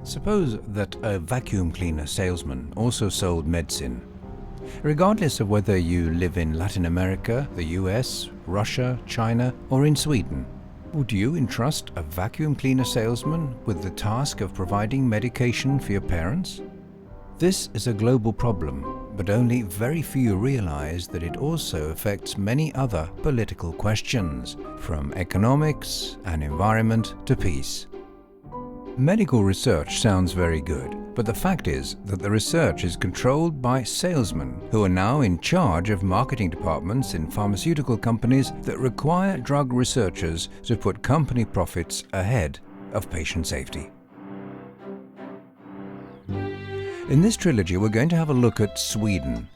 Suppose that a vacuum cleaner salesman also sold medicine. Regardless of whether you live in Latin America, the US, Russia, China, or in Sweden, would you entrust a vacuum cleaner salesman with the task of providing medication for your parents? This is a global problem, but only very few realize that it also affects many other political questions, from economics and environment to peace. Medical research sounds very good, but the fact is that the research is controlled by salesmen who are now in charge of marketing departments in pharmaceutical companies that require drug researchers to put company profits ahead of patient safety. In this trilogy, we're going to have a look at Sweden,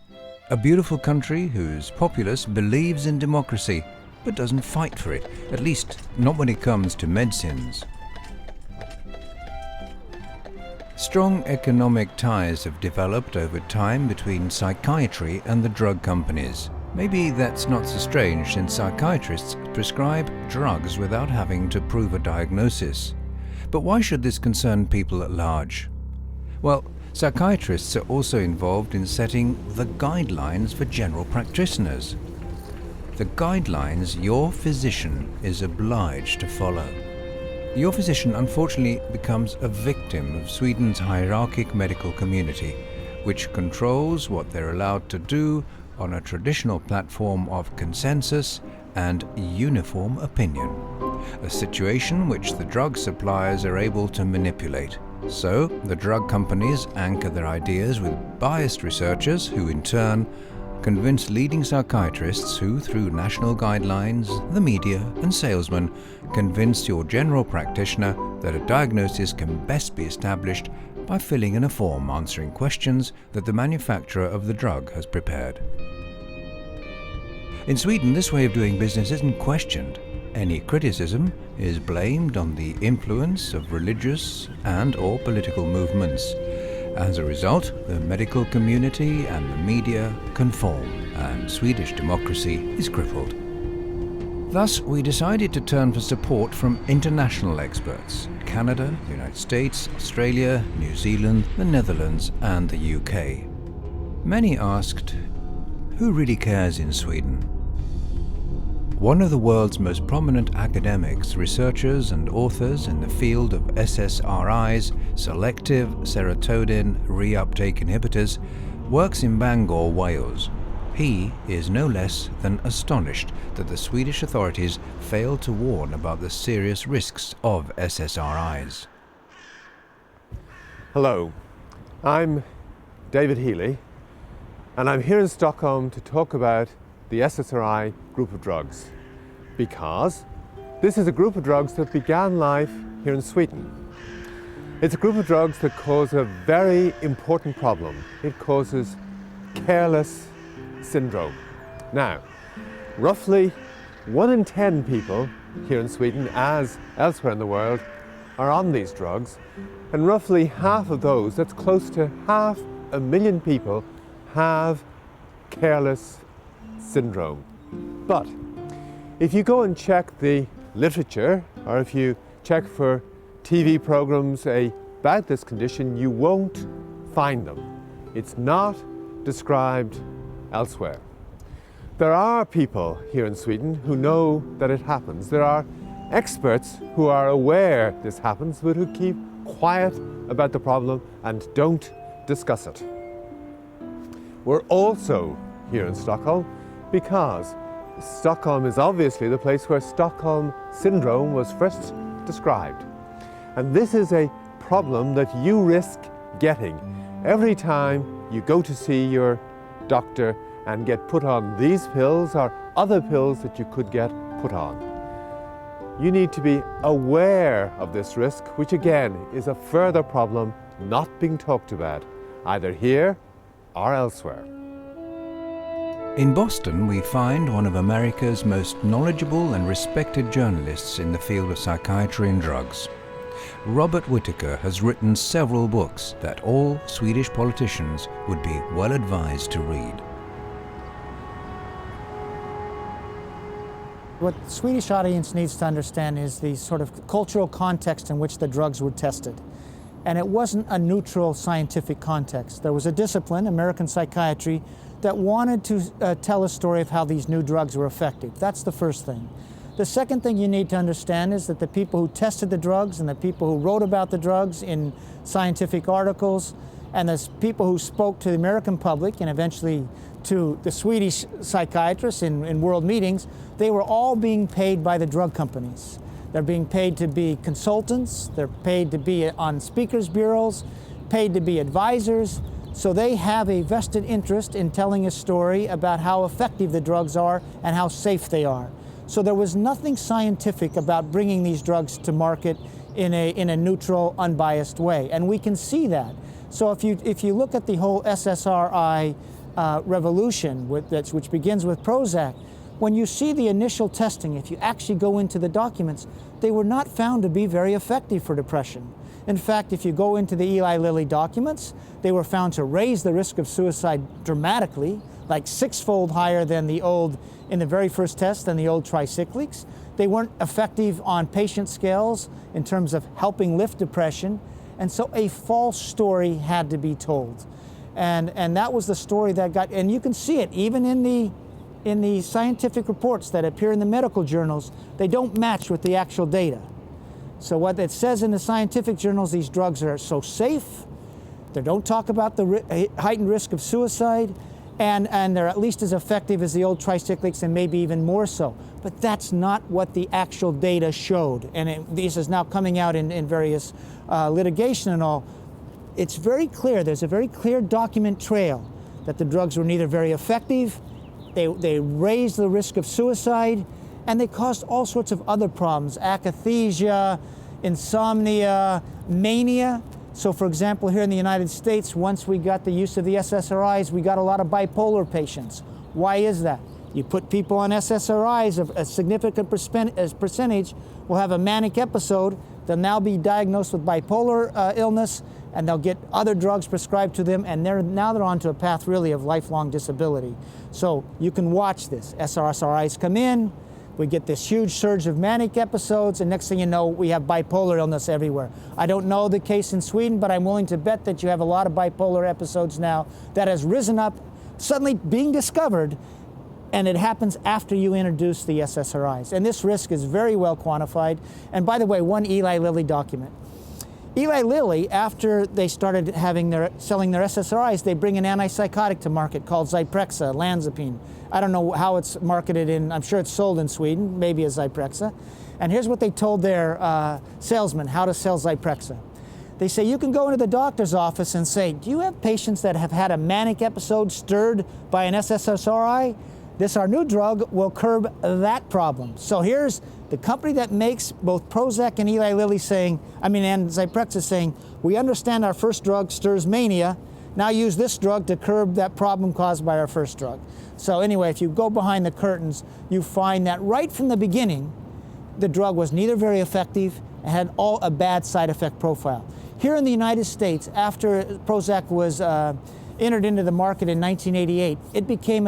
a beautiful country whose populace believes in democracy but doesn't fight for it, at least not when it comes to medicines. Strong economic ties have developed over time between psychiatry and the drug companies. Maybe that's not so strange, since psychiatrists prescribe drugs without having to prove a diagnosis. But why should this concern people at large? Well, psychiatrists are also involved in setting the guidelines for general practitioners. The guidelines your physician is obliged to follow. Your physician unfortunately becomes a victim of Sweden's hierarchic medical community, which controls what they're allowed to do on a traditional platform of consensus and uniform opinion, a situation which the drug suppliers are able to manipulate. So, the drug companies anchor their ideas with biased researchers who in turn convince leading psychiatrists who, through national guidelines, the media and salesmen, convince your general practitioner that a diagnosis can best be established by filling in a form answering questions that the manufacturer of the drug has prepared. In Sweden, this way of doing business isn't questioned. Any criticism is blamed on the influence of religious and/or political movements. As a result, the medical community and the media conform, and Swedish democracy is crippled. Thus, we decided to turn for support from international experts: Canada, the United States, Australia, New Zealand, the Netherlands, and the UK. Many asked, who really cares in Sweden? One of the world's most prominent academics, researchers and authors in the field of SSRIs, selective serotonin reuptake inhibitors, works in Bangor, Wales. He is no less than astonished that the Swedish authorities failed to warn about the serious risks of SSRIs. Hello, I'm David Healy, and I'm here in Stockholm to talk about the SSRI group of drugs, because this is a group of drugs that began life here in Sweden. It's a group of drugs that cause a very important problem. It causes careless syndrome. Now, roughly 1 in 10 people here in Sweden, as elsewhere in the world, are on these drugs, and roughly half of those, that's close to 500,000 people, have careless syndrome. But if you go and check the literature, or if you check for TV programs about this condition, you won't find them. It's not described elsewhere. There are people here in Sweden who know that it happens. There are experts who are aware this happens, but who keep quiet about the problem and don't discuss it. We're also here in Stockholm because Stockholm is obviously the place where Stockholm syndrome was first described. And this is a problem that you risk getting every time you go to see your doctor and get put on these pills or other pills that you could get put on. You need to be aware of this risk, which again is a further problem not being talked about, either here or elsewhere. In Boston, we find one of America's most knowledgeable and respected journalists in the field of psychiatry and drugs. Robert Whittaker has written several books that all Swedish politicians would be well advised to read. What the Swedish audience needs to understand is the sort of cultural context in which the drugs were tested. And it wasn't a neutral scientific context. There was a discipline, American psychiatry, that wanted to tell a story of how these new drugs were effective. That's the first thing. The second thing you need to understand is that the people who tested the drugs and the people who wrote about the drugs in scientific articles and the people who spoke to the American public and eventually to the Swedish psychiatrists in world meetings, they were all being paid by the drug companies. They're being paid to be consultants, they're paid to be on speakers bureaus, paid to be advisors. So they have a vested interest in telling a story about how effective the drugs are and how safe they are. So there was nothing scientific about bringing these drugs to market in a neutral, unbiased way. And we can see that. So if you look at the whole SSRI revolution, which begins with Prozac, when you see the initial testing, if you actually go into the documents, they were not found to be very effective for depression. In fact, if you go into the Eli Lilly documents, they were found to raise the risk of suicide dramatically, like 6-fold higher than the old, in the very first test, than the old tricyclics. They weren't effective on patient scales in terms of helping lift depression. And so a false story had to be told. And that was the story that got, and you can see it even in the scientific reports that appear in the medical journals, they don't match with the actual data. So what it says in the scientific journals, these drugs are so safe, they don't talk about the heightened risk of suicide, and they're at least as effective as the old tricyclics and maybe even more so. But that's not what the actual data showed. And this is now coming out in various litigation and all. It's very clear, there's a very clear document trail that the drugs were neither very effective, they raised the risk of suicide, and they caused all sorts of other problems, akathisia, insomnia, mania. So for example, here in the United States, once we got the use of the SSRIs, we got a lot of bipolar patients. Why is that? You put people on SSRIs, a significant percentage will have a manic episode, they'll now be diagnosed with bipolar illness, and they'll get other drugs prescribed to them, and now they're onto a path really of lifelong disability. So you can watch this. SSRIs come in, we get this huge surge of manic episodes, and next thing you know, we have bipolar illness everywhere. I don't know the case in Sweden, but I'm willing to bet that you have a lot of bipolar episodes now that has risen up, suddenly being discovered, and it happens after you introduce the SSRIs. And this risk is very well quantified. And by the way, one Eli Lilly document. Eli Lilly, after they started selling their SSRIs, they bring an antipsychotic to market called Zyprexa, Lanzapine. I don't know how it's marketed I'm sure it's sold in Sweden, maybe as Zyprexa. And here's what they told their salesman, how to sell Zyprexa. They say, you can go into the doctor's office and say, do you have patients that have had a manic episode stirred by an SSRI? Our new drug will curb that problem. So here's the company that makes both Prozac and Eli Lilly and Zyprexa saying, we understand our first drug stirs mania, now use this drug to curb that problem caused by our first drug. So anyway, if you go behind the curtains, you find that right from the beginning, the drug was neither very effective and had a bad side effect profile. Here in the United States, after Prozac was entered into the market in 1988, it became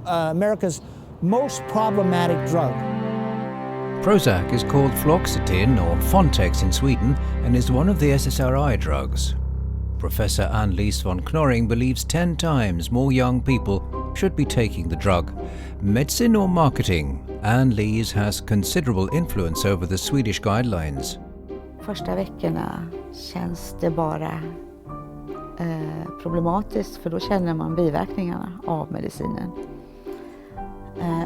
America's most problematic drug. Prozac is called fluoxetine or Fontex in Sweden and is one of the SSRI drugs. Professor Ann-Liis von Knorring believes 10 times more young people should be taking the drug. Medicine or marketing? Ann-Liis has considerable influence over the Swedish guidelines. Första veckorna känns det bara problematiskt, för då känner man biverkningarna av medicinen.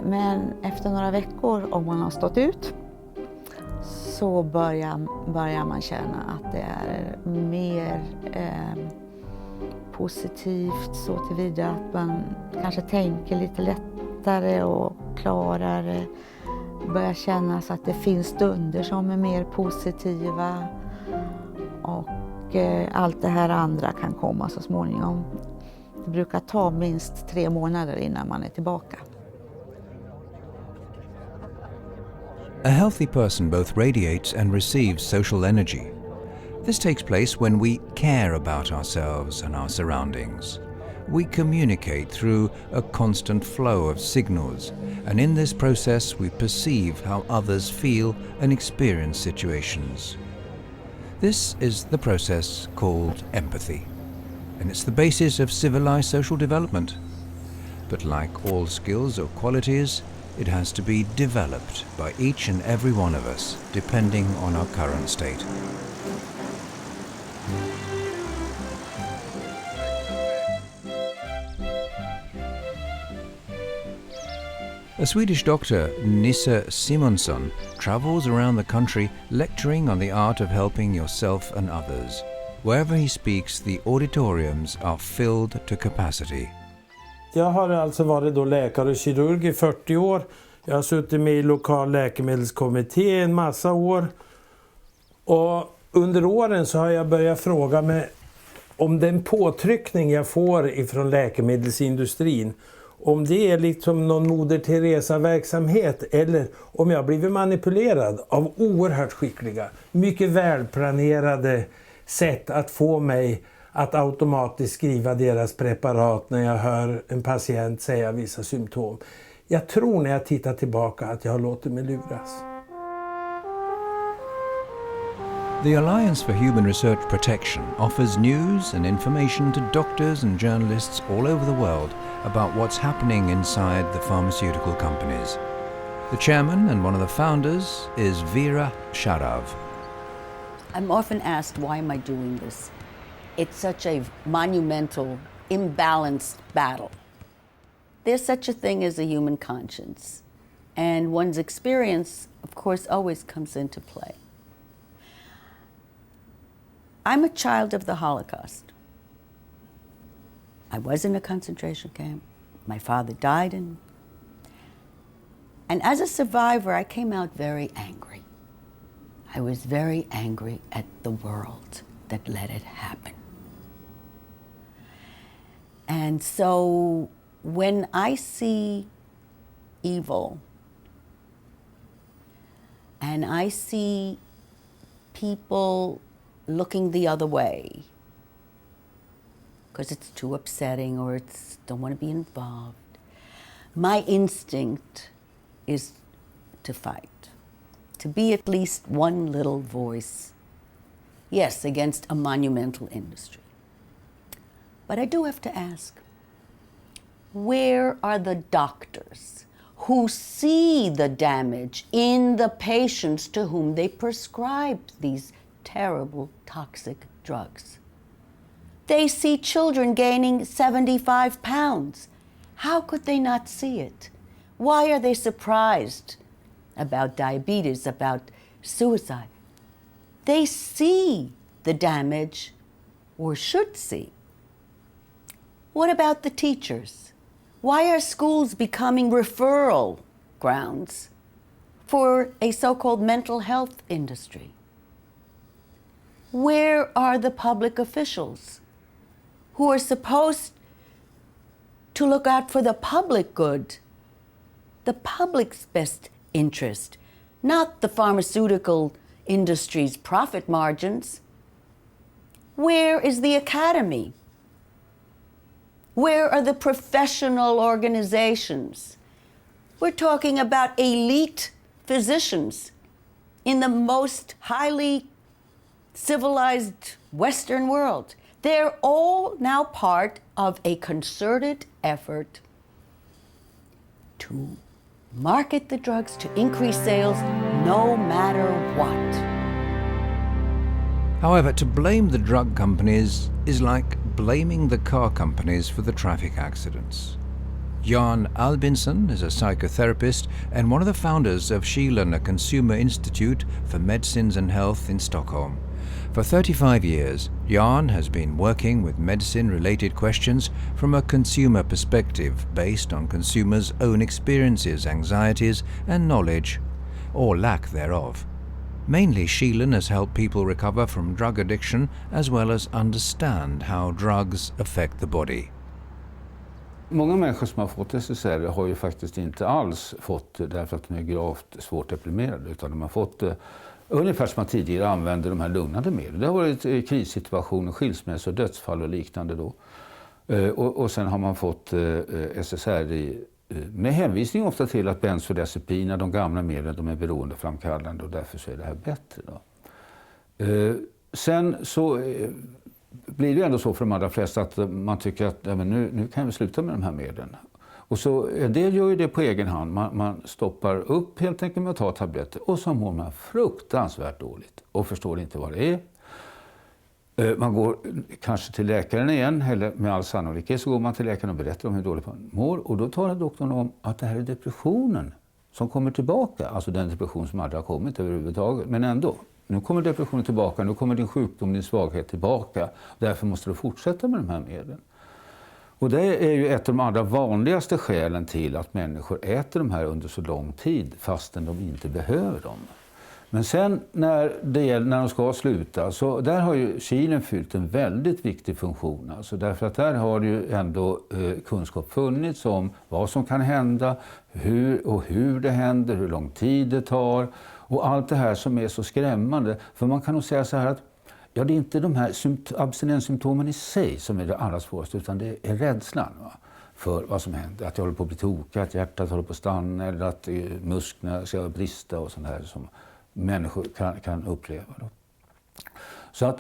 Men efter några veckor, om man har stått ut, så börjar man känna att det är mer positivt, så tillvida att man kanske tänker lite lättare och klarare. Börjar känna så att det finns stunder som är mer positiva, och allt det här andra kan komma så småningom. Det brukar ta minst 3 månader innan man är tillbaka. A healthy person both radiates and receives social energy. This takes place when we care about ourselves and our surroundings. We communicate through a constant flow of signals, and in this process we perceive how others feel and experience situations. This is the process called empathy, and it's the basis of civilized social development. But like all skills or qualities, it has to be developed by each and every one of us, depending on our current state. A Swedish doctor, Nisse Simonsson, travels around the country lecturing on the art of helping yourself and others. Wherever he speaks, the auditoriums are filled to capacity. Jag har alltså varit då läkare och kirurg i 40 år. Jag har suttit med i lokal läkemedelskommitté en massa år. Och under åren så har jag börjat fråga mig om den påtryckning jag får ifrån läkemedelsindustrin, om det är liksom någon Moder Teresa-verksamhet eller om jag blivit manipulerad av oerhört skickliga, mycket välplanerade sätt att få mig att automatiskt skriva deras preparat när jag hör en patient säga vissa symptom. Jag tror när jag tittar tillbaka att jag har låtit mig luras. The Alliance for Human Research Protection offers news and information to doctors and journalists all over the world about what's happening inside the pharmaceutical companies. The chairman and one of the founders is Vera Sharav. I'm often asked, why am I doing this? It's such a monumental, imbalanced battle. There's such a thing as a human conscience, and one's experience, of course, always comes into play. I'm a child of the Holocaust. I was in a concentration camp. My father died in. And as a survivor, I came out very angry. I was very angry at the world that let it happen. And so when I see evil and I see people looking the other way because it's too upsetting or it's don't want to be involved, my instinct is to fight, to be at least one little voice, yes, against a monumental industry. But I do have to ask, where are the doctors who see the damage in the patients to whom they prescribe these terrible, toxic drugs? They see children gaining 75 pounds. How could they not see it? Why are they surprised about diabetes, about suicide? They see the damage, or should see. What about the teachers? Why are schools becoming referral grounds for a so-called mental health industry? Where are the public officials who are supposed to look out for the public good, the public's best interest, not the pharmaceutical industry's profit margins? Where is the academy? Where are the professional organizations? We're talking about elite physicians in the most highly civilized Western world. They're all now part of a concerted effort to market the drugs, to increase sales, no matter what. However, to blame the drug companies is like blaming the car companies for the traffic accidents. Jan Albinson is a psychotherapist and one of the founders of Kilen, a consumer institute for medicines and health in Stockholm. For 35 years, Jan has been working with medicine-related questions from a consumer perspective based on consumers' own experiences, anxieties and knowledge, or lack thereof. Mainly, Kilen has helped people recover from drug addiction as well as understand how drugs affect the body. Många människor som har fått SSRI har ju faktiskt inte alls fått det därför att de är gravt svårt deprimerade, utan de har fått ungefär som man tidigare använde de här lugnande medel. Det har varit krissituationer, skilsmässor, dödsfall och liknande då. Och sen har man fått SSRI med hänvisning ofta till att bensodiazepiner, de gamla medlen, de är beroendeframkallande och därför så är det här bättre då. sen så blir det ändå så för de allra flesta att man tycker att ja, men nu kan vi sluta med de här medlen. Och så en del gör ju det på egen hand. Man stoppar upp helt enkelt med att ta tabletter och så mår man fruktansvärt dåligt och förstår inte vad det är. Man går kanske till läkaren igen, eller med all sannolikhet så går man till läkaren och berättar om hur dåligt man mår. Och då talar doktorn om att det här är depressionen som kommer tillbaka. Alltså den depression som aldrig har kommit överhuvudtaget. Men ändå, nu kommer depressionen tillbaka, nu kommer din sjukdom, din svaghet tillbaka. Därför måste du fortsätta med de här medlen. Och det är ju ett av de allra vanligaste skälen till att människor äter de här under så lång tid fastän de inte behöver dem. Men sen när de ska sluta, så där har ju Kilen fyllt en väldigt viktig funktion. Alltså därför att där har ju ändå kunskap funnits om vad som kan hända, hur det händer, hur lång tid det tar och allt det här som är så skrämmande. För man kan nog säga så här att ja, det är inte de här abstinenssymptomen i sig som är det allra svåraste, utan det är rädslan för vad som händer. Att jag håller på att bli tokig, att hjärtat håller på att stanna eller att musklerna ska brista och sånt här som människor kan uppleva. Då. Så att,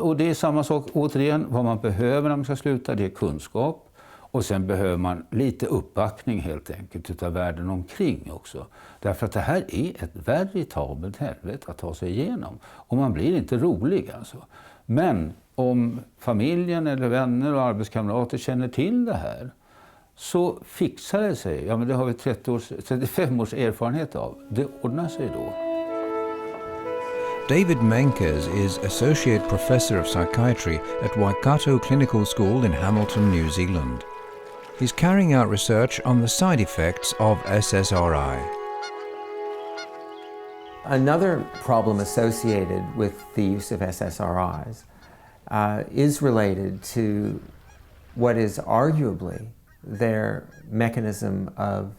och det är samma sak återigen, vad man behöver när man ska sluta, det är kunskap. Och sen behöver man lite uppbackning helt enkelt utav världen omkring också. Därför att det här är ett veritabelt helvete att ta sig igenom. Och man blir inte rolig alltså. Men om familjen eller vänner och arbetskamrater känner till det här så fixar det sig. Ja, men det har vi 35 års erfarenhet av. Det ordnar sig då. David Menkes is Associate Professor of Psychiatry at Waikato Clinical School in Hamilton, New Zealand. He's carrying out research on the side effects of SSRI. Another problem associated with the use of SSRIs is related to what is arguably their mechanism of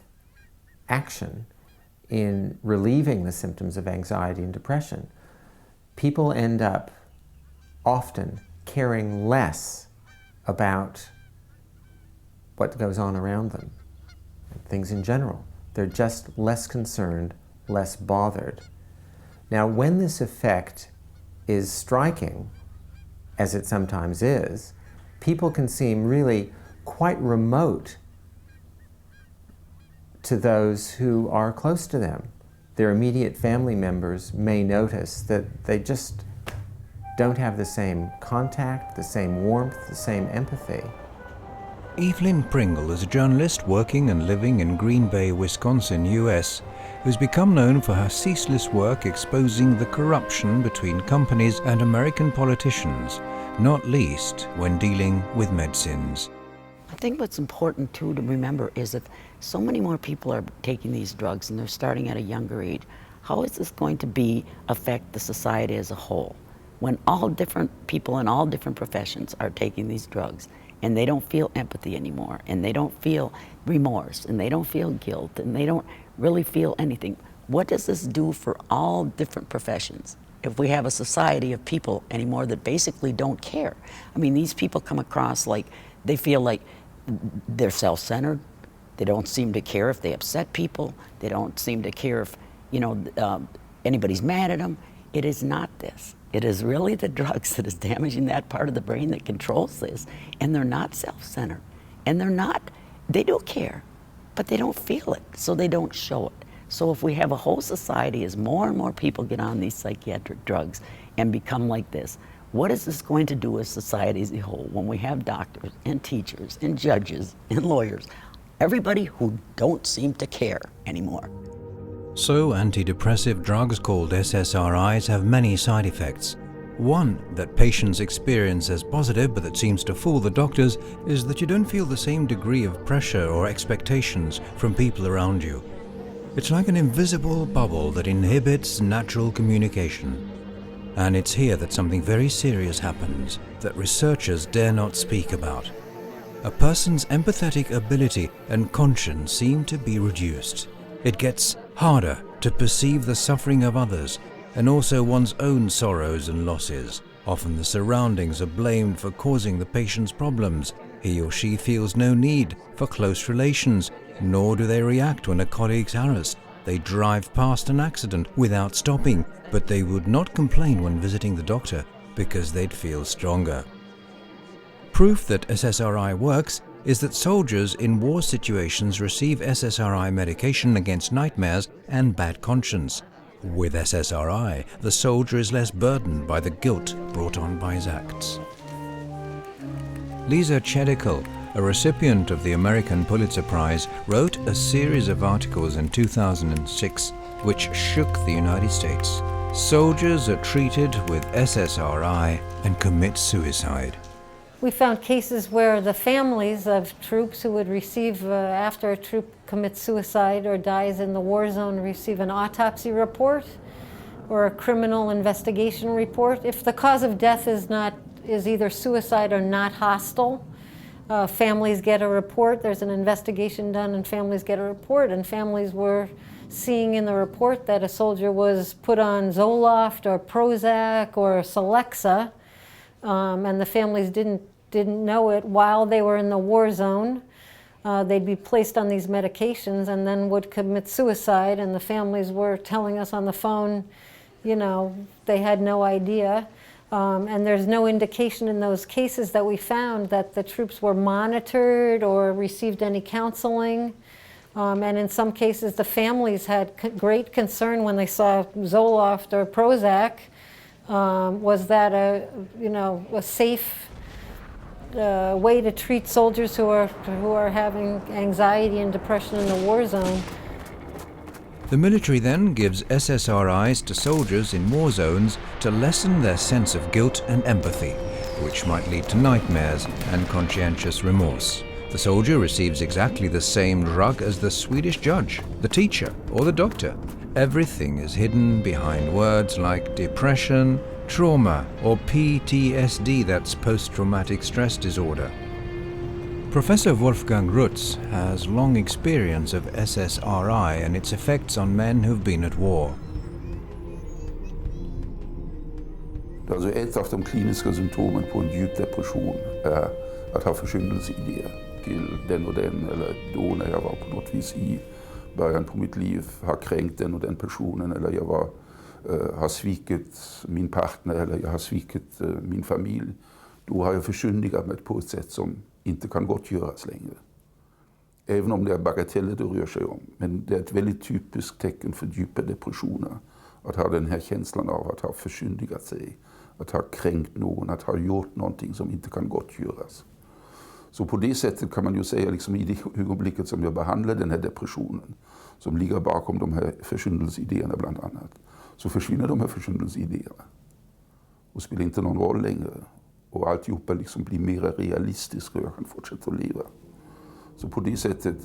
action in relieving the symptoms of anxiety and depression. People end up often caring less about what goes on around them, things in general. They're just less concerned, less bothered. Now, when this effect is striking, as it sometimes is, people can seem really quite remote to those who are close to them. Their immediate family members may notice that they just don't have the same contact, the same warmth, the same empathy. Evelyn Pringle is a journalist working and living in Green Bay, Wisconsin, US, who's become known for her ceaseless work exposing the corruption between companies and American politicians, not least when dealing with medicines. I think what's important too to remember is that so many more people are taking these drugs and they're starting at a younger age. How is this going to affect the society as a whole when all different people in all different professions are taking these drugs and they don't feel empathy anymore and they don't feel remorse and they don't feel guilt and they don't really feel anything? What does this do for all different professions if we have a society of people anymore that basically don't care? I mean, these people come across like they feel like they're self-centered. They don't seem to care if they upset people. They don't seem to care if, anybody's mad at them. It is not this. It is really the drugs that is damaging that part of the brain that controls this. And they're not self-centered. And they do care, but they don't feel it, so they don't show it. So if we have a whole society, as more and more people get on these psychiatric drugs and become like this, what is this going to do as society as a whole when we have doctors and teachers and judges and lawyers, everybody who don't seem to care anymore? So antidepressive drugs called SSRIs have many side effects. One that patients experience as positive but that seems to fool the doctors is that you don't feel the same degree of pressure or expectations from people around you. It's like an invisible bubble that inhibits natural communication. And it's here that something very serious happens that researchers dare not speak about. A person's empathetic ability and conscience seem to be reduced. It gets harder to perceive the suffering of others and also one's own sorrows and losses. Often the surroundings are blamed for causing the patient's problems. He or she feels no need for close relations, nor do they react when a colleague's harassed. They drive past an accident without stopping, but they would not complain when visiting the doctor. because they'd feel stronger. Proof that SSRI works is that soldiers in war situations receive SSRI medication against nightmares and bad conscience. With SSRI, the soldier is less burdened by the guilt brought on by his acts. Lisa Chedical, a recipient of the American Pulitzer Prize, wrote a series of articles in 2006 which shook the United States. Soldiers are treated with SSRI and commit suicide. We found cases where the families of troops who would receive, after a troop commits suicide or dies in the war zone, receive an autopsy report or a criminal investigation report. If the cause of death is either suicide or not hostile, families get a report. There's an investigation done and families get a report, and families were seeing in the report that a soldier was put on Zoloft or Prozac or Celexa, and the families didn't know it while they were in the war zone. They'd be placed on these medications and then would commit suicide, and the families were telling us on the phone, you know, they had no idea. And there's no indication in those cases that we found that the troops were monitored or received any counseling. And in some cases, the families had great concern when they saw Zoloft or Prozac. Was that a safe way to treat soldiers who are having anxiety and depression in the war zone? The military then gives SSRIs to soldiers in war zones to lessen their sense of guilt and empathy, which might lead to nightmares and conscientious remorse. The soldier receives exactly the same drug as the Swedish judge, the teacher, or the doctor. Everything is hidden behind words like depression, trauma, or PTSD, that's post-traumatic stress disorder. Professor Wolfgang Rutz has long experience of SSRI and its effects on men who've been at war. Alltså ett av de kliniska symptomen på en djup depression är att ha försyndelseidéer till den och den, eller då när jag var på något vis i början på mitt liv har kränkt den och den personen, eller jag har svikit min partner, eller jag har svikit min familj. Då har jag försyndigat mig på ett sätt som inte kan gottgöras längre. Även om det är bagateller det rör sig om. Men det är ett väldigt typiskt tecken för djupa depressioner. Att ha den här känslan av att ha försyndigat sig. Att ha kränkt någon, att ha gjort någonting som inte kan gottgöras. Så på det sättet kan man ju säga, liksom i det ögonblicket som jag behandlar den här depressionen, som ligger bakom de här försyndelseidéerna bland annat, så försvinner de här försyndelseidéerna. Och spelar inte någon roll längre. Och alltihopa liksom blir mer realistiskt och jag kan fortsätta att leva. Så på det sättet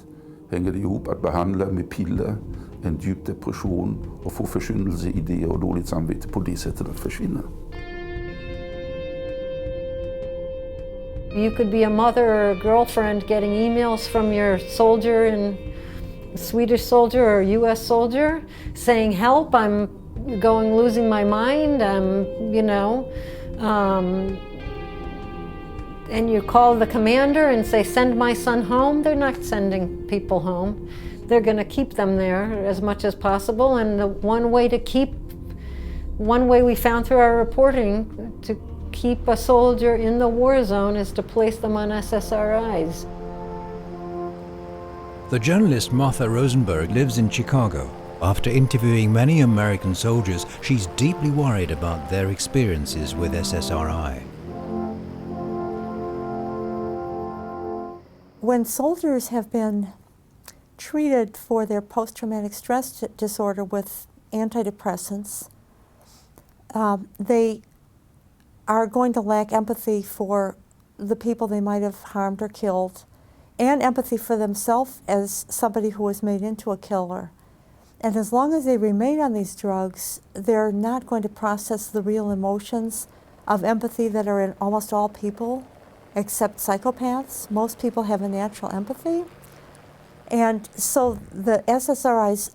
hänger det ihop att behandla med piller en djup depression och få försyndelseidéer och dåligt samvete på det sättet att försvinna. You could be a mother or a girlfriend getting emails from your soldier, and Swedish soldier or US soldier, saying, help, I'm losing my mind, and you call the commander and say, send my son home. They're not sending people home. They're going to keep them there as much as possible. And the one way we found through our reporting to keep a soldier in the war zone is to place them on SSRIs. The journalist Martha Rosenberg lives in Chicago. After interviewing many American soldiers, she's deeply worried about their experiences with SSRI. When soldiers have been treated for their post-traumatic stress disorder with antidepressants, they are going to lack empathy for the people they might have harmed or killed, and empathy for themselves as somebody who was made into a killer. And as long as they remain on these drugs, they're not going to process the real emotions of empathy that are in almost all people, except psychopaths. Most people have a natural empathy. And so the SSRIs,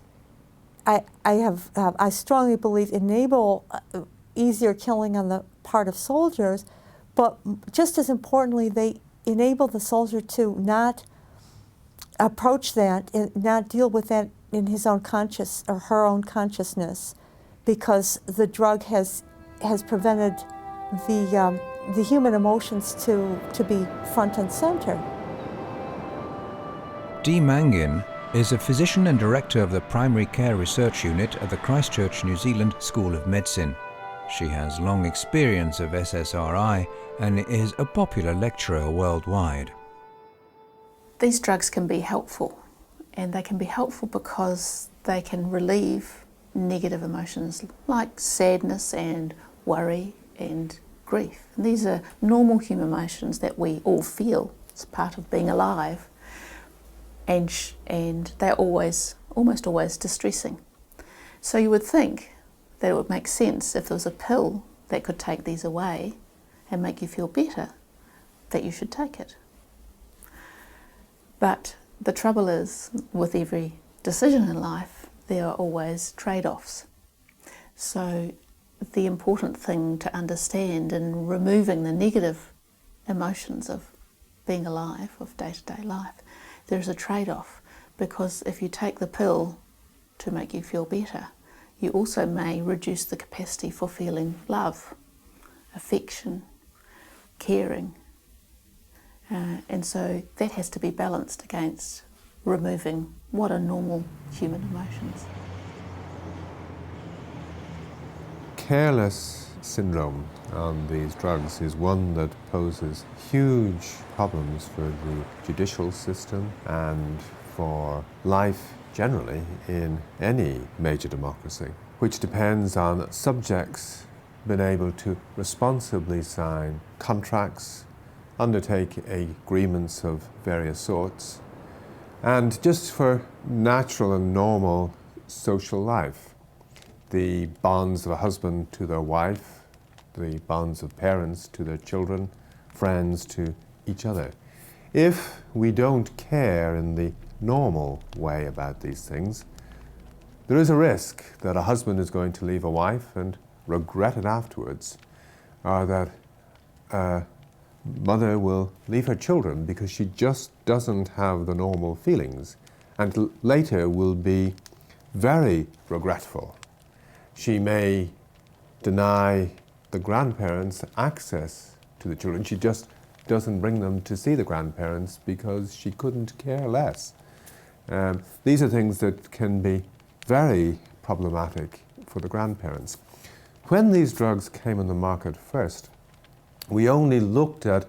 I strongly believe, enable easier killing on the part of soldiers, but just as importantly, they enable the soldier to not approach that and not deal with that in his own conscious or her own consciousness, because the drug has prevented the human emotions to be front and center. Dee Mangin is a physician and director of the Primary Care Research Unit at the Christchurch, New Zealand School of Medicine. She has long experience of SSRI and is a popular lecturer worldwide. These drugs can be helpful, and they can be helpful because they can relieve negative emotions like sadness and worry and grief. And these are normal human emotions that we all feel. It's part of being alive, and they're almost always distressing. So you would think that it would make sense if there was a pill that could take these away and make you feel better, that you should take it. But the trouble is, with every decision in life, there are always trade-offs. So the important thing to understand in removing the negative emotions of being alive, of day-to-day life, there's a trade-off, because if you take the pill to make you feel better, you also may reduce the capacity for feeling love, affection, caring. And so that has to be balanced against removing what are normal human emotions. Careless syndrome on these drugs is one that poses huge problems for the judicial system and for life generally in any major democracy, which depends on subjects being able to responsibly sign contracts, undertake agreements of various sorts, and just for natural and normal social life. The bonds of a husband to their wife, the bonds of parents to their children, friends to each other. If we don't care in the normal way about these things, there is a risk that a husband is going to leave a wife and regret it afterwards, or that a mother will leave her children because she just doesn't have the normal feelings, and later will be very regretful. She may deny the grandparents access to the children. She just doesn't bring them to see the grandparents because she couldn't care less. These are things that can be very problematic for the grandparents. When these drugs came on the market first, we only looked at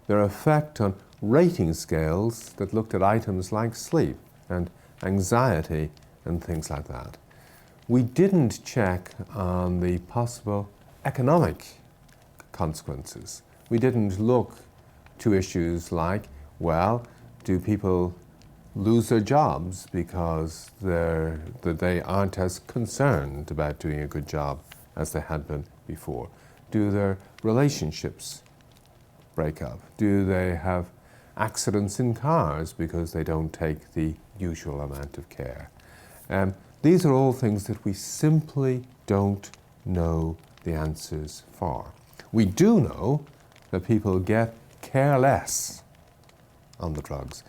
their effect on rating scales that looked at items like sleep and anxiety and things like that. We didn't check on the possible economic consequences. We didn't look to issues like, well, do people lose their jobs because they aren't as concerned about doing a good job as they had been before? Do their relationships break up? Do they have accidents in cars because they don't take the usual amount of care? These are all things that we simply don't know the answers for. We do know that people get careless on the drugs.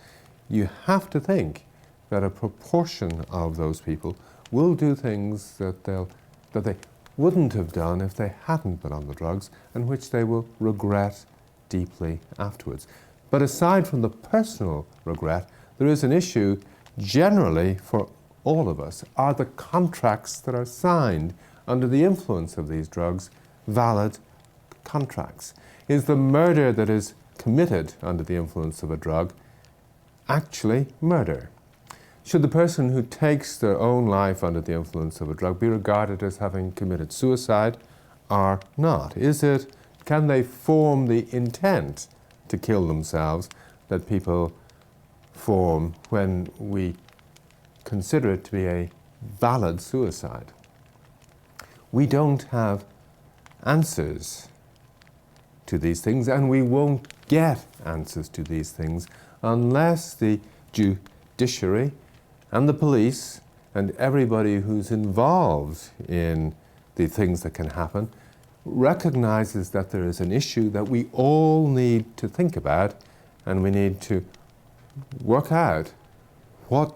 You have to think that a proportion of those people will do things that they wouldn't have done if they hadn't been on the drugs, and which they will regret deeply afterwards. But aside from the personal regret, there is an issue generally for all of us. Are the contracts that are signed under the influence of these drugs valid contracts? Is the murder that is committed under the influence of a drug actually murder? Should the person who takes their own life under the influence of a drug be regarded as having committed suicide or not? Can they form the intent to kill themselves that people form when we consider it to be a valid suicide? We don't have answers to these things, and we won't get answers to these things unless the judiciary and the police and everybody who's involved in the things that can happen recognizes that there is an issue that we all need to think about, and we need to work out what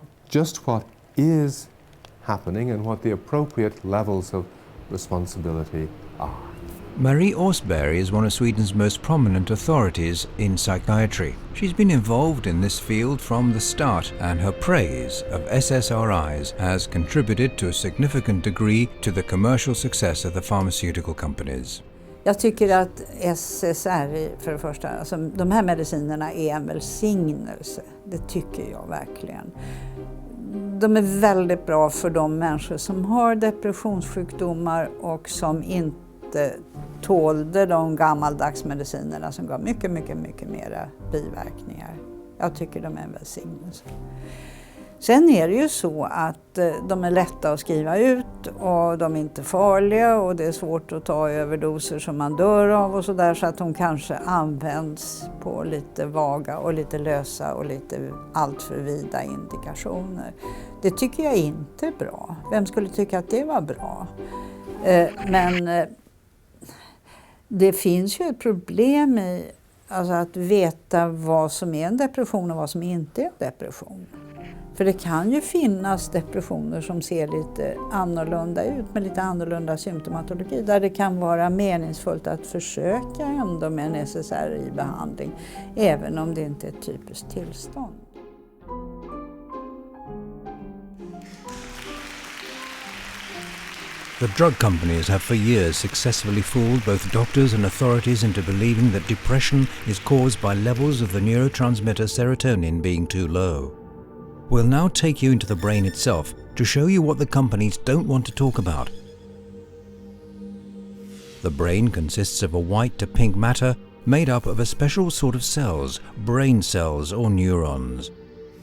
is happening and what the appropriate levels of responsibility are. Marie Åsberg is one of Sweden's most prominent authorities in psychiatry. She's been involved in this field from the start, and her praise of SSRIs has contributed to a significant degree to the commercial success of the pharmaceutical companies. Jag tycker att SSRI, för det första, alltså de här medicinerna är en välsignelse. Det tycker jag verkligen. De är väldigt bra för de människor som har depressionssjukdomar och som inte tålde de gammaldags medicinerna som gav mycket mera biverkningar. Jag tycker de är en välsignelse. Sen är det ju så att de är lätta att skriva ut och de är inte farliga och det är svårt att ta överdoser som man dör av och sådär, så att de kanske används på lite vaga och lite lösa och lite alltför vida indikationer. Det tycker jag inte är bra. Vem skulle tycka att det var bra? Men det finns ju ett problem i alltså att veta vad som är en depression och vad som inte är en depression. För det kan ju finnas depressioner som ser lite annorlunda ut med lite annorlunda symptomatologi, där det kan vara meningsfullt att försöka ändå med en SSRI-behandling även om det inte är ett typiskt tillstånd. The drug companies have for years successfully fooled both doctors and authorities into believing that depression is caused by levels of the neurotransmitter serotonin being too low. We'll now take you into the brain itself to show you what the companies don't want to talk about. The brain consists of a white to pink matter made up of a special sort of cells, brain cells or neurons.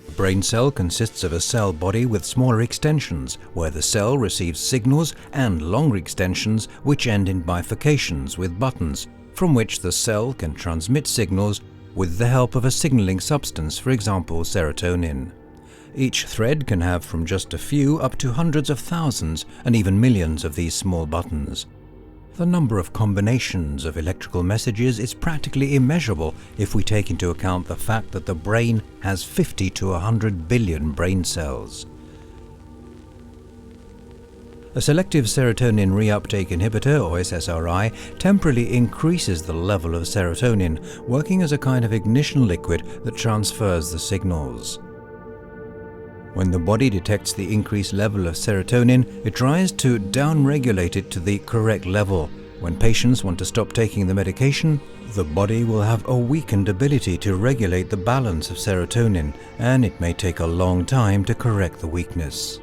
A brain cell consists of a cell body with smaller extensions, where the cell receives signals, and longer extensions which end in bifurcations with buttons, from which the cell can transmit signals with the help of a signaling substance, for example serotonin. Each thread can have from just a few up to hundreds of thousands and even millions of these small buttons. The number of combinations of electrical messages is practically immeasurable if we take into account the fact that the brain has 50 to 100 billion brain cells. A selective serotonin reuptake inhibitor, or SSRI, temporarily increases the level of serotonin, working as a kind of ignition liquid that transfers the signals. When the body detects the increased level of serotonin, it tries to downregulate it to the correct level. When patients want to stop taking the medication, the body will have a weakened ability to regulate the balance of serotonin, and it may take a long time to correct the weakness.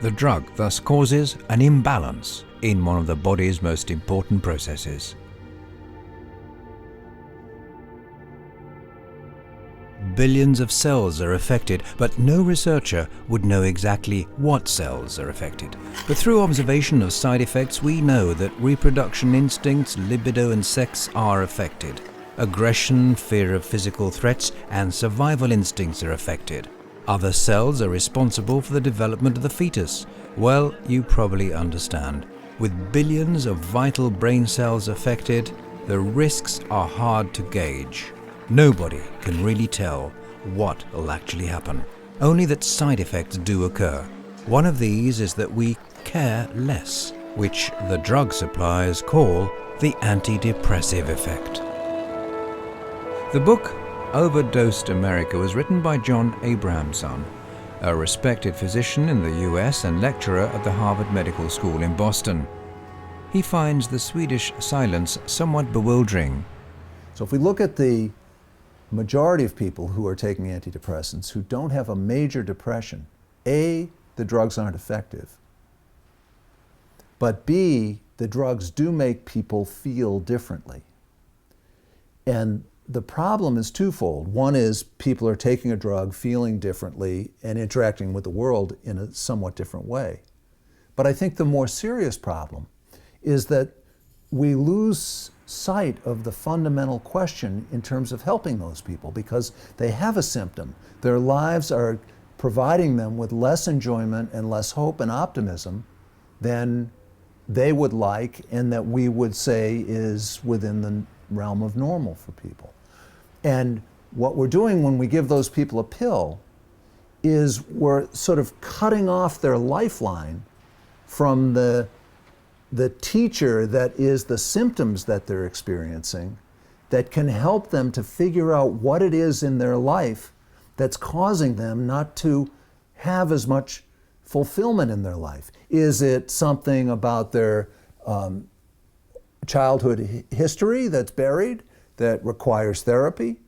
The drug thus causes an imbalance in one of the body's most important processes. Billions of cells are affected, but no researcher would know exactly what cells are affected. But through observation of side effects, we know that reproduction instincts, libido and sex are affected. Aggression, fear of physical threats, and survival instincts are affected. Other cells are responsible for the development of the fetus. Well, you probably understand. With billions of vital brain cells affected, the risks are hard to gauge. Nobody can really tell what will actually happen, only that side effects do occur. One of these is that we care less, which the drug suppliers call the antidepressive effect. The book Overdosed America was written by John Abrahamson, a respected physician in the US and lecturer at the Harvard Medical School in Boston. He finds the Swedish silence somewhat bewildering. So if we look at the majority of people who are taking antidepressants who don't have a major depression, A, the drugs aren't effective, but B, the drugs do make people feel differently. And the problem is twofold. One is people are taking a drug, feeling differently, and interacting with the world in a somewhat different way. But I think the more serious problem is that we lose sight of the fundamental question in terms of helping those people, because they have a symptom. Their lives are providing them with less enjoyment and less hope and optimism than they would like, and that we would say is within the realm of normal for people. And what we're doing when we give those people a pill is we're sort of cutting off their lifeline from the teacher that is the symptoms that they're experiencing, that can help them to figure out what it is in their life that's causing them not to have as much fulfillment in their life. Is it something about their childhood history that's buried, that requires therapy?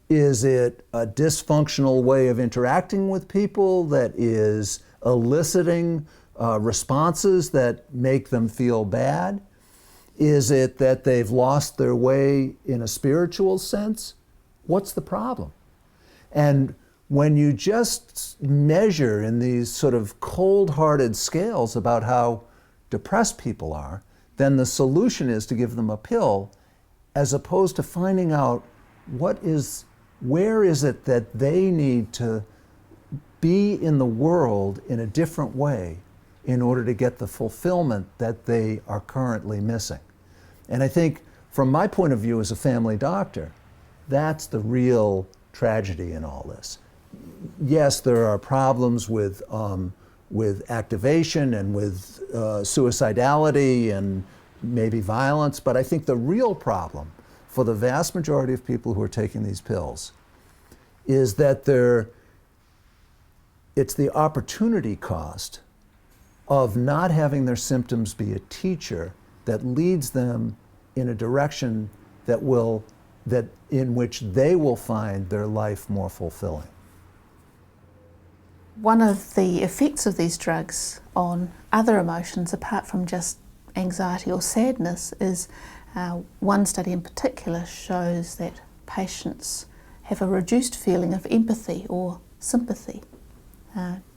Is it a dysfunctional way of interacting with people that is eliciting responses that make them feel bad? Is it that they've lost their way in a spiritual sense? What's the problem? And when you just measure in these sort of cold-hearted scales about how depressed people are, then the solution is to give them a pill, as opposed to finding out where is it that they need to be in the world in a different way in order to get the fulfillment that they are currently missing. And I think, from my point of view as a family doctor, that's the real tragedy in all this. Yes, there are problems with activation and with suicidality and maybe violence, but I think the real problem for the vast majority of people who are taking these pills is that it's the opportunity cost of not having their symptoms be a teacher that leads them in a direction in which they will find their life more fulfilling. One of the effects of these drugs on other emotions, apart from just anxiety or sadness, is one study in particular shows that patients have a reduced feeling of empathy or sympathy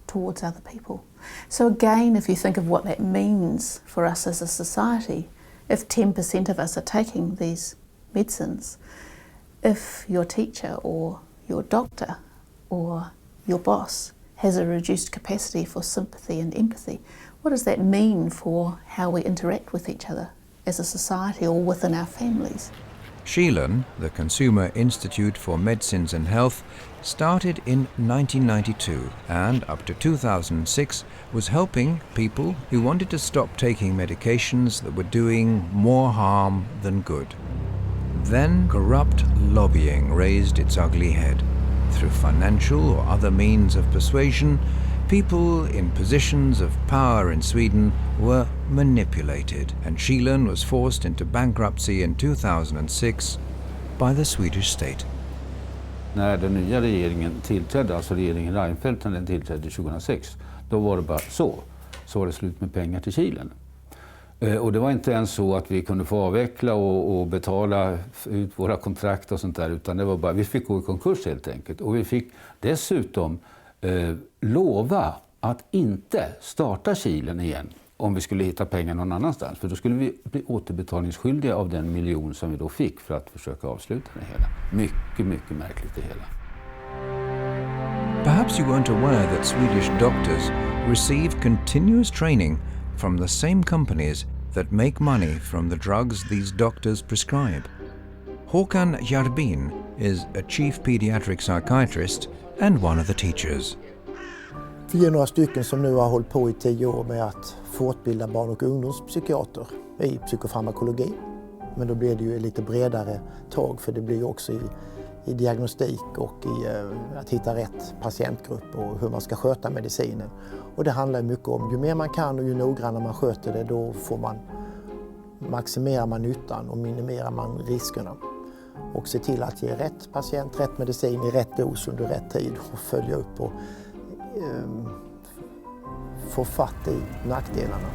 towards other people. So again, if you think of what that means for us as a society, if 10% of us are taking these medicines, if your teacher or your doctor or your boss has a reduced capacity for sympathy and empathy, what does that mean for how we interact with each other as a society or within our families? Sheelan, the Consumer Institute for Medicines and Health, started in 1992 and up to 2006 was helping people who wanted to stop taking medications that were doing more harm than good. Then corrupt lobbying raised its ugly head. Through financial or other means of persuasion, people in positions of power in Sweden were manipulated, and Sheelan was forced into bankruptcy in 2006 by the Swedish state. När den nya regeringen tillträdde, alltså regeringen Reinfeldt, när den tillträdde 2006, då var det bara så var det slut med pengar till Kilen. Och det var inte ens så att vi kunde få avveckla och betala ut våra kontrakt och sånt där, utan det var bara, vi fick gå i konkurs helt enkelt. Och vi fick dessutom lova att inte starta Kilen igen om vi skulle hitta pengar någon annanstans. För då skulle vi bli återbetalningsskyldiga av den miljon som vi då fick för att försöka avsluta det hela. Mycket, mycket märkligt det hela. Perhaps you weren't aware that Swedish doctors receive continuous training from the same companies that make money from the drugs these doctors prescribe. Håkan Jarbin is a chief pediatric psychiatrist and one of the teachers. Vi är några stycken som nu har hållit på i 10 år med att fortbilda barn- och ungdomspsykiater i psykofarmakologi. Men då blir det ju lite bredare tag, för det blir ju också i diagnostik och i att hitta rätt patientgrupp och hur man ska sköta medicinen. Och det handlar mycket om, ju mer man kan och ju noggrannare man sköter det, då maximerar man nyttan och minimerar man riskerna. Och se till att ge rätt patient rätt medicin i rätt dos under rätt tid och följa upp och få fatt i nackdelarna.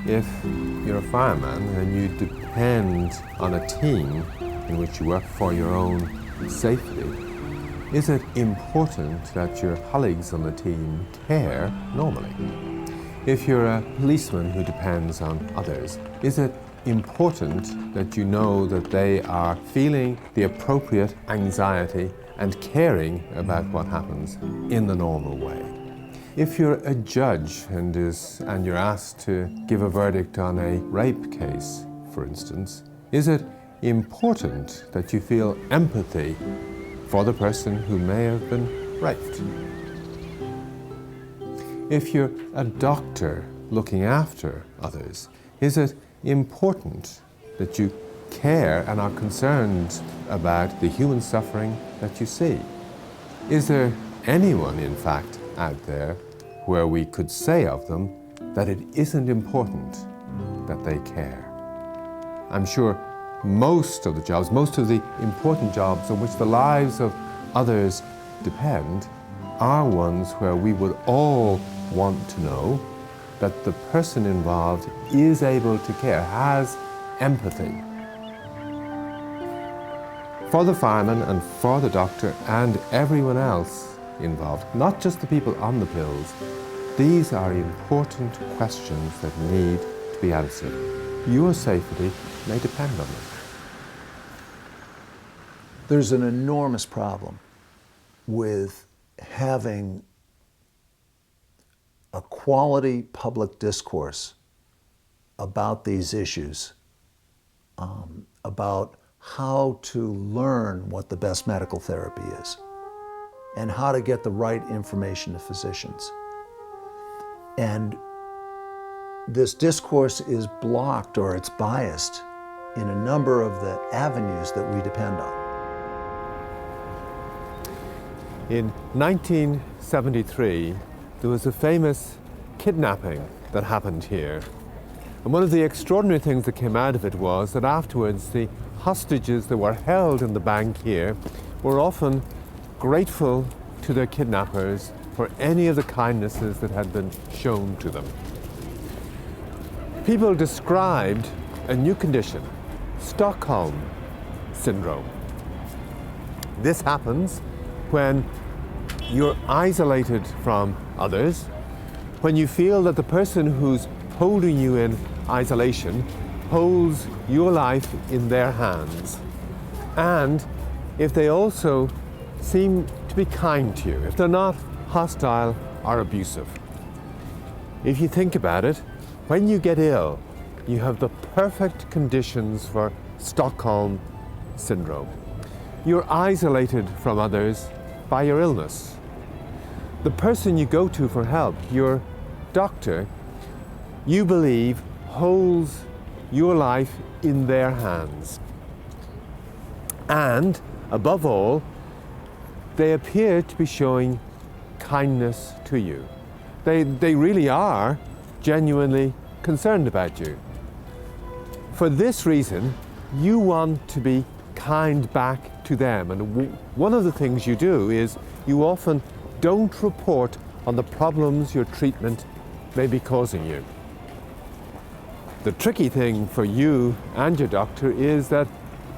If you're a fireman and you depend on a team in which you work for your own safety, is it important that your colleagues on the team care normally? If you're a policeman who depends on others, is it important that you know that they are feeling the appropriate anxiety and caring about what happens in the normal way? If you're a judge and you're asked to give a verdict on a rape case, for instance, is it important that you feel empathy for the person who may have been raped? if you're a doctor looking after others, is it important that you care and are concerned about the human suffering that you see? Is there anyone, in fact, out there where we could say of them that it isn't important that they care? I'm sure most of the jobs, most of the important jobs on which the lives of others depend are ones where we would all want to know that the person involved is able to care, has empathy. For the fireman and for the doctor and everyone else involved, not just the people on the pills, these are important questions that need to be answered. Your safety may depend on them. There's an enormous problem with having a quality public discourse about these issues, about how to learn what the best medical therapy is and how to get the right information to physicians. And this discourse is blocked or it's biased in a number of the avenues that we depend on. In 1973, there was a famous kidnapping that happened here. And one of the extraordinary things that came out of it was that afterwards the hostages that were held in the bank here were often grateful to their kidnappers for any of the kindnesses that had been shown to them. People described a new condition, Stockholm syndrome. This happens when you're isolated from others, when you feel that the person who's holding you in isolation holds your life in their hands, and if they also seem to be kind to you, if they're not hostile or abusive. If you think about it, when you get ill, you have the perfect conditions for Stockholm syndrome. You're isolated from others by your illness. The person you go to for help, your doctor, you believe holds your life in their hands. And above all, they appear to be showing kindness to you. They really are genuinely concerned about you. For this reason, you want to be kind back to them. And one of the things you do is you often don't report on the problems your treatment may be causing you. The tricky thing for you and your doctor is that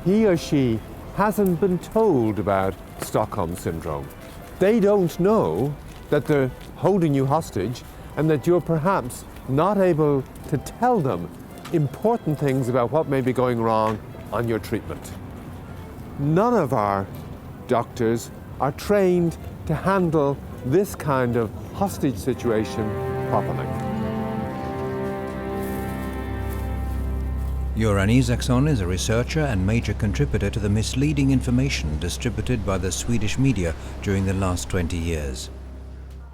he or she hasn't been told about Stockholm syndrome. They don't know that they're holding you hostage and that you're perhaps not able to tell them important things about what may be going wrong on your treatment. None of our doctors are trained to handle this kind of hostage situation properly. Ann-Liis is a researcher and major contributor to the misleading information distributed by the Swedish media during the last 20 years.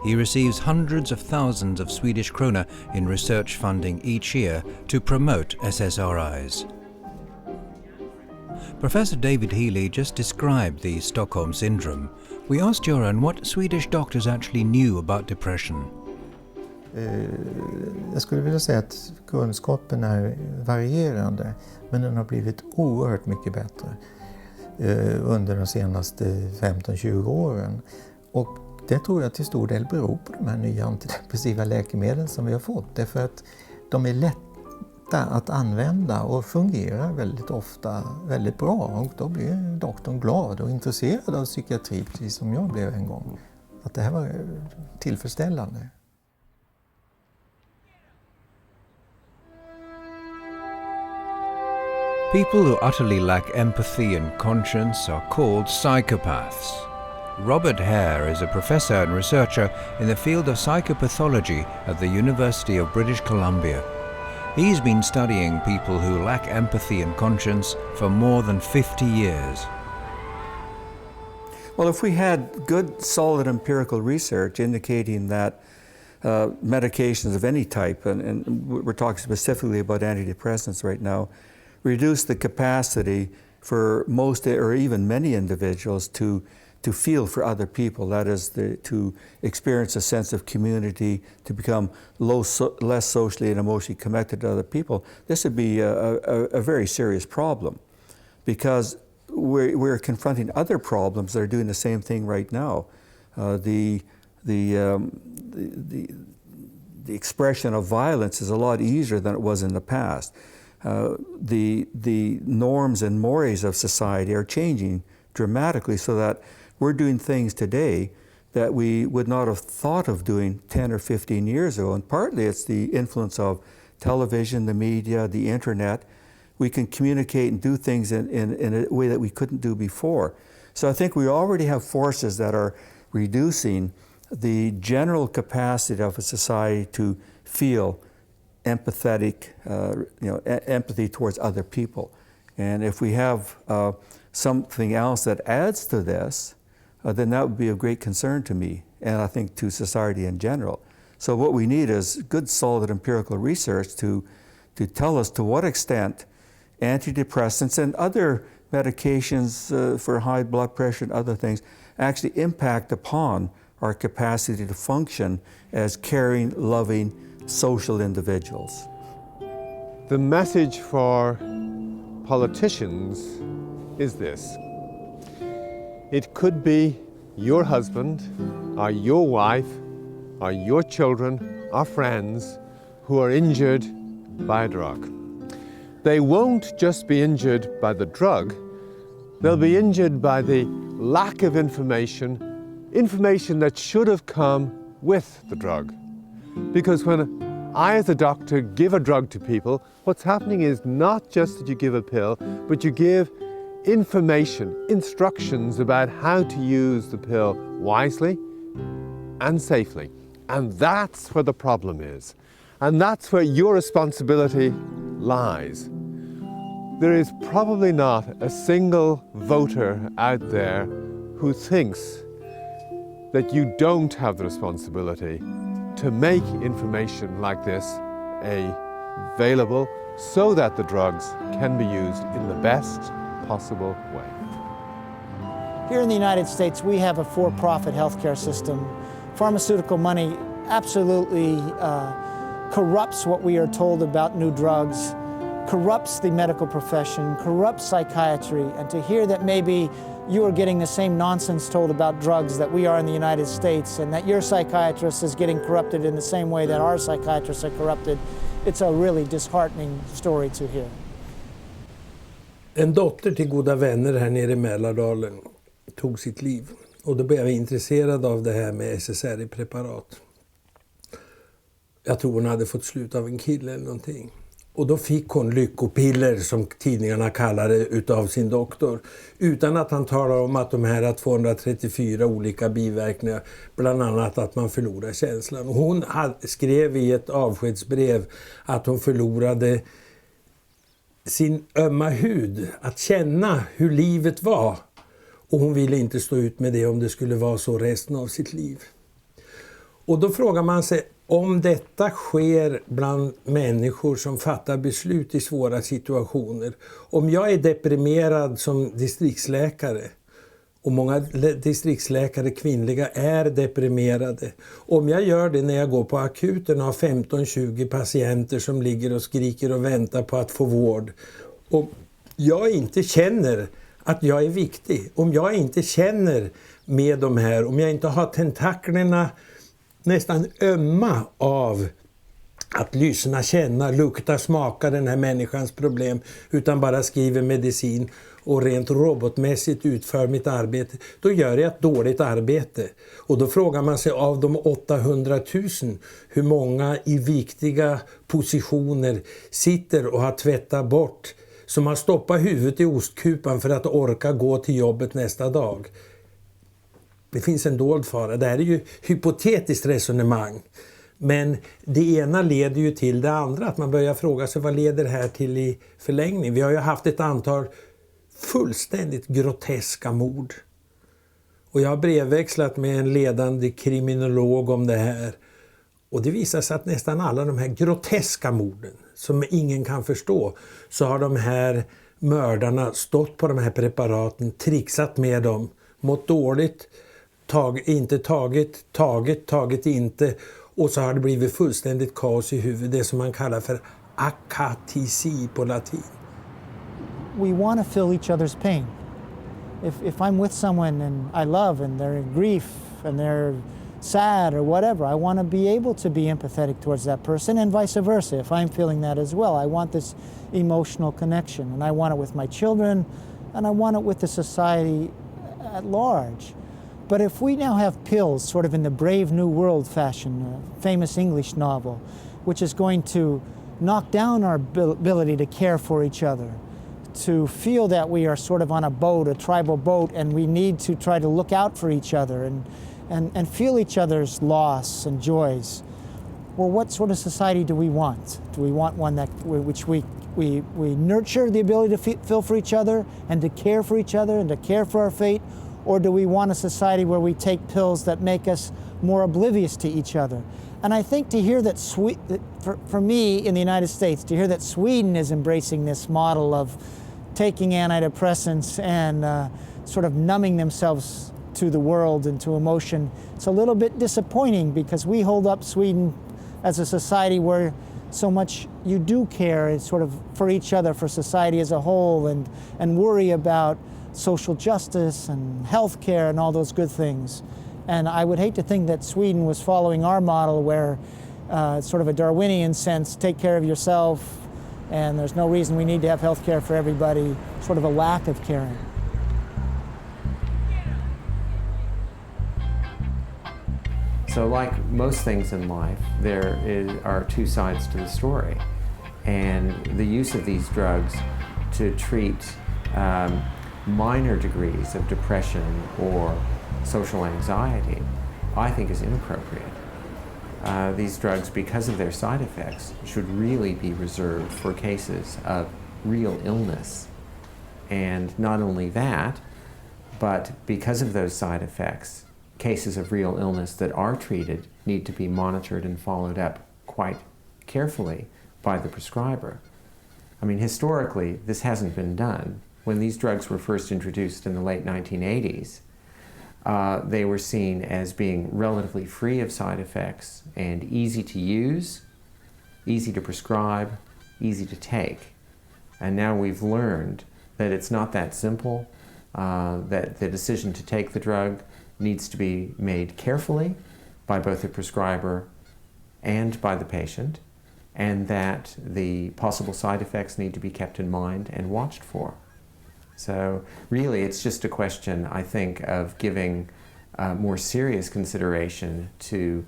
He receives hundreds of thousands of Swedish krona in research funding each year to promote SSRIs. Professor David Healy just described the Stockholm syndrome. We asked Göran what Swedish doctors actually knew about depression. Jag skulle vilja säga att kunskapen är varierande, men den har blivit oerhört mycket bättre under de senaste 15-20 åren. Och det tror jag till stor del beror på de här nya antidepressiva läkemedlen som vi har fått. Därför att de är lätta att använda och fungerar väldigt ofta väldigt bra. Och då blir doktorn glad och intresserad av psykiatri, precis som jag blev en gång. Att det här var tillfredsställande. People who utterly lack empathy and conscience are called psychopaths. Robert Hare is a professor and researcher in the field of psychopathology at the University of British Columbia. He's been studying people who lack empathy and conscience for more than 50 years. Well, if we had good, solid empirical research indicating that medications of any type, and we're talking specifically about antidepressants right now, reduce the capacity for most or even many individuals to feel for other people. That is, to experience a sense of community, to become less socially and emotionally connected to other people. This would be a very serious problem, because we're confronting other problems that are doing the same thing right now. The expression of violence is a lot easier than it was in the past. The norms and mores of society are changing dramatically, so that we're doing things today that we would not have thought of doing 10 or 15 years ago. And partly it's the influence of television, the media, the internet. We can communicate and do things in a way that we couldn't do before. So I think we already have forces that are reducing the general capacity of a society to feel empathetic, empathy towards other people. And if we have something else that adds to this, then that would be of great concern to me, and I think to society in general. So what we need is good, solid empirical research to tell us to what extent antidepressants and other medications for high blood pressure and other things actually impact upon our capacity to function as caring, loving, social individuals. The message for politicians is this. It could be your husband, or your wife, or your children, or friends who are injured by a drug. They won't just be injured by the drug, they'll be injured by the lack of information that should have come with the drug. Because when I, as a doctor, give a drug to people, what's happening is not just that you give a pill, but you give information, instructions about how to use the pill wisely and safely. And that's where the problem is. And that's where your responsibility lies. There is probably not a single voter out there who thinks that you don't have the responsibility to make information like this available so that the drugs can be used in the best possible way. Here in the United States, we have a for-profit healthcare system. Pharmaceutical money absolutely corrupts what we are told about new drugs, corrupts the medical profession, corrupts psychiatry, and to hear that maybe you are getting the same nonsense told about drugs that we are in the United States, and that your psychiatrist is getting corrupted in the same way that our psychiatrists are corrupted, it's a really disheartening story to hear. En dotter till goda vänner här nere i Mälardalen tog sitt liv. Och då blev jag intresserad av det här med SSRI-preparat. Jag tror hon hade fått slut av en kille eller någonting. Och då fick hon lyckopiller, som tidningarna kallar det, utav sin doktor. Utan att han talar om att de här har 234 olika biverkningar. Bland annat att man förlorar känslan. Och hon skrev i ett avskedsbrev att hon förlorade sin ömma hud. Att känna hur livet var. Och hon ville inte stå ut med det om det skulle vara så resten av sitt liv. Och då frågar man sig, om detta sker bland människor som fattar beslut i svåra situationer. Om jag är deprimerad som distriktsläkare, och många distriktsläkare kvinnliga är deprimerade. Om jag gör det när jag går på akuten och har 15-20 patienter som ligger och skriker och väntar på att få vård. Och jag inte känner att jag är viktig. Om jag inte känner med de här, om jag inte har tentaklerna nästan ömma av att lyssna, känna, lukta, smaka den här människans problem, utan bara skriver medicin och rent robotmässigt utför mitt arbete, då gör jag ett dåligt arbete. Och då frågar man sig, av de 800 000, hur många i viktiga positioner sitter och har tvättat bort, som har stoppat huvudet i ostkupan för att orka gå till jobbet nästa dag. Det finns en dold fara. Det här är ju hypotetiskt resonemang. Men det ena leder ju till det andra. Att man börjar fråga sig, vad leder det här till i förlängning? Vi har ju haft ett antal fullständigt groteska mord. Och jag har brevväxlat med en ledande kriminolog om det här. Och det visar sig att nästan alla de här groteska morden som ingen kan förstå, så har de här mördarna stått på de här preparaten, trixat med dem, mått dåligt, inte tagit inte, och så har det blivit fullständigt kaos i huvudet, det som man kallar för akatisi på latin. We want to feel each other's pain. If I'm with someone and I love and they're in grief and they're sad or whatever, I want to be able to be empathetic towards that person, and vice versa. If I'm feeling that as well, I want this emotional connection, and I want it with my children, and I want it with the society at large. But if we now have pills, sort of in the Brave New World fashion, a famous English novel, which is going to knock down our ability to care for each other, to feel that we are sort of on a boat, a tribal boat, and we need to try to look out for each other and feel each other's loss and joys. Well, what sort of society do we want? Do we want one that which we nurture the ability to feel for each other and to care for each other and to care for our fate? Or do we want a society where we take pills that make us more oblivious to each other? And I think to hear that, for me in the United States, to hear that Sweden is embracing this model of taking antidepressants and sort of numbing themselves to the world and to emotion, it's a little bit disappointing, because we hold up Sweden as a society where so much you do care sort of for each other, for society as a whole, and worry about social justice and health care and all those good things. And I would hate to think that Sweden was following our model, where sort of a Darwinian sense, take care of yourself, and there's no reason we need to have health care for everybody, sort of a lack of caring. So like most things in life, there are two sides to the story. And the use of these drugs to treat minor degrees of depression or social anxiety, I think is inappropriate. These drugs, because of their side effects, should really be reserved for cases of real illness. And not only that, but because of those side effects, cases of real illness that are treated need to be monitored and followed up quite carefully by the prescriber. I mean, historically, this hasn't been done. When these drugs were first introduced in the late 1980s, they were seen as being relatively free of side effects and easy to use, easy to prescribe, easy to take. And now we've learned that it's not that simple, that the decision to take the drug needs to be made carefully by both the prescriber and by the patient, and that the possible side effects need to be kept in mind and watched for. So really, it's just a question, I think, of giving more serious consideration to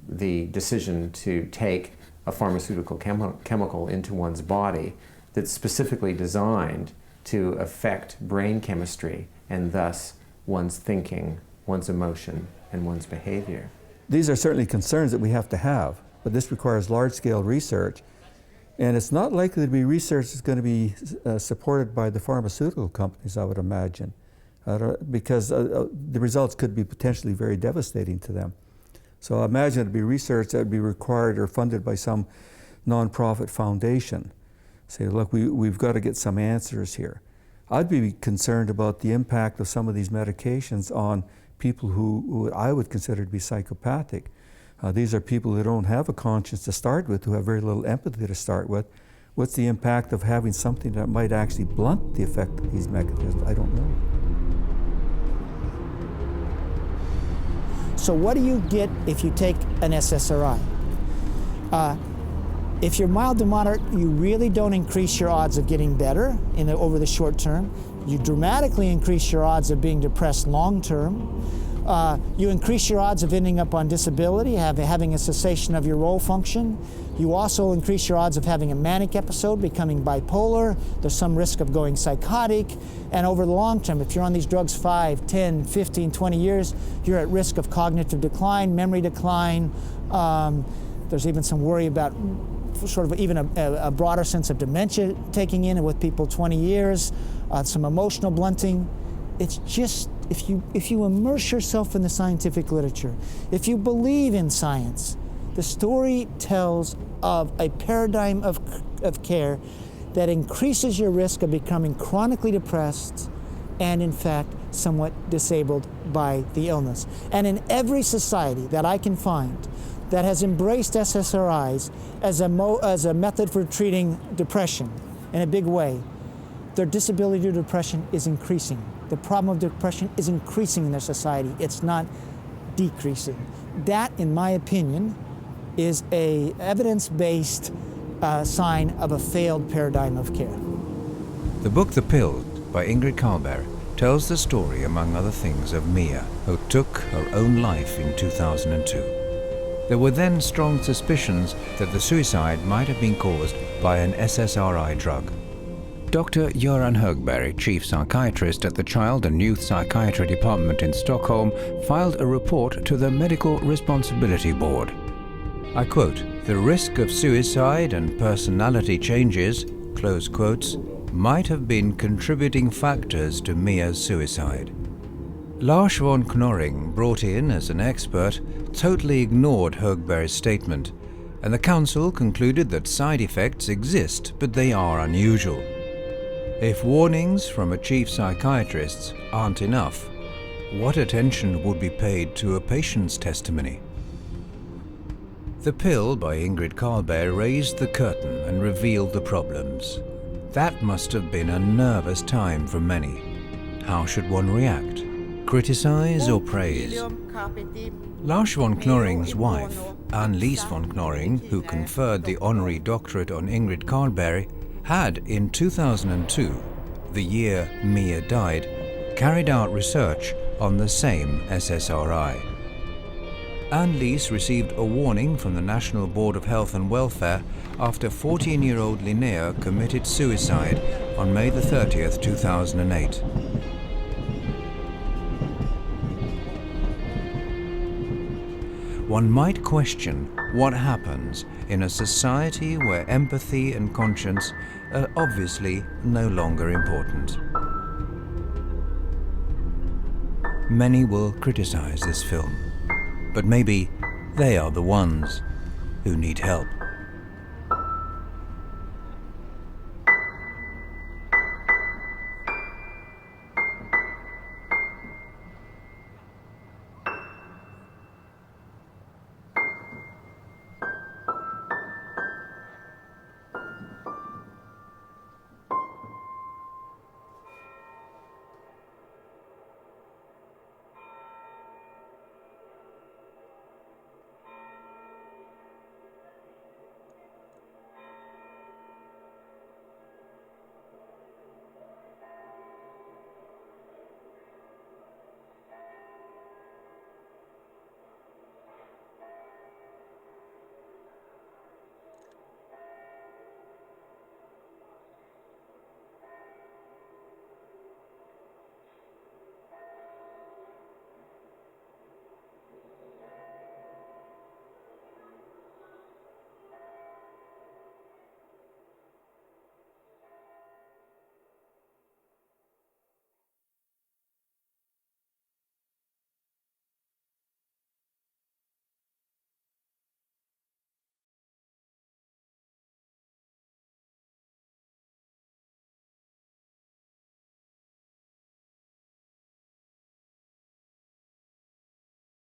the decision to take a pharmaceutical chemical into one's body that's specifically designed to affect brain chemistry and thus one's thinking, one's emotion, and one's behavior. These are certainly concerns that we have to have, but this requires large-scale research. And it's not likely to be research that's going to be supported by the pharmaceutical companies, I would imagine, because the results could be potentially very devastating to them. So I imagine it'd be research that would be required or funded by some nonprofit foundation. Say, look, we've got to get some answers here. I'd be concerned about the impact of some of these medications on people who I would consider to be psychopathic. These are people who don't have a conscience to start with, who have very little empathy to start with. What's the impact of having something that might actually blunt the effect of these mechanisms? I don't know. So what do you get if you take an SSRI? If you're mild to moderate, you really don't increase your odds of getting better over the short term. You dramatically increase your odds of being depressed long term. You increase your odds of ending up on disability, having a cessation of your role function. You also increase your odds of having a manic episode, becoming bipolar. There's some risk of going psychotic. And over the long term, if you're on these drugs 5, 10, 15, 20 years, you're at risk of cognitive decline, memory decline. There's even some worry about sort of even a broader sense of dementia taking in with people 20 years, some emotional blunting. It's just if you immerse yourself in the scientific literature, if you believe in science, the story tells of a paradigm of care that increases your risk of becoming chronically depressed and, in fact, somewhat disabled by the illness. And in every society that I can find that has embraced SSRIs as a method for treating depression in a big way, their disability to depression is increasing. The problem of depression is increasing in their society. It's not decreasing. That, in my opinion, is a evidence-based sign of a failed paradigm of care. The book The Pill by Ingrid Carlberg tells the story, among other things, of Mia, who took her own life in 2002. There were then strong suspicions that the suicide might have been caused by an SSRI drug. Dr. Göran Högberg, chief psychiatrist at the Child and Youth Psychiatry Department in Stockholm, filed a report to the Medical Responsibility Board. I quote, "The risk of suicide and personality changes," close quotes, might have been contributing factors to Mia's suicide. Lars von Knorring, brought in as an expert, totally ignored Högberg's statement, and the council concluded that side effects exist, but they are unusual. If warnings from a chief psychiatrist aren't enough, what attention would be paid to a patient's testimony? The Pill by Ingrid Carlberg raised the curtain and revealed the problems. That must have been a nervous time for many. How should one react? Criticize or praise? Lars von Knorring's wife, Ann-Liis von Knorring, who conferred the honorary doctorate on Ingrid Carlberg, had in 2002, the year Mia died, carried out research on the same SSRI. Ann-Liis received a warning from the National Board of Health and Welfare after 14-year-old Linnea committed suicide on May the 30th, 2008. One might question what happens in a society where empathy and conscience are obviously no longer important. Many will criticize this film, but maybe they are the ones who need help.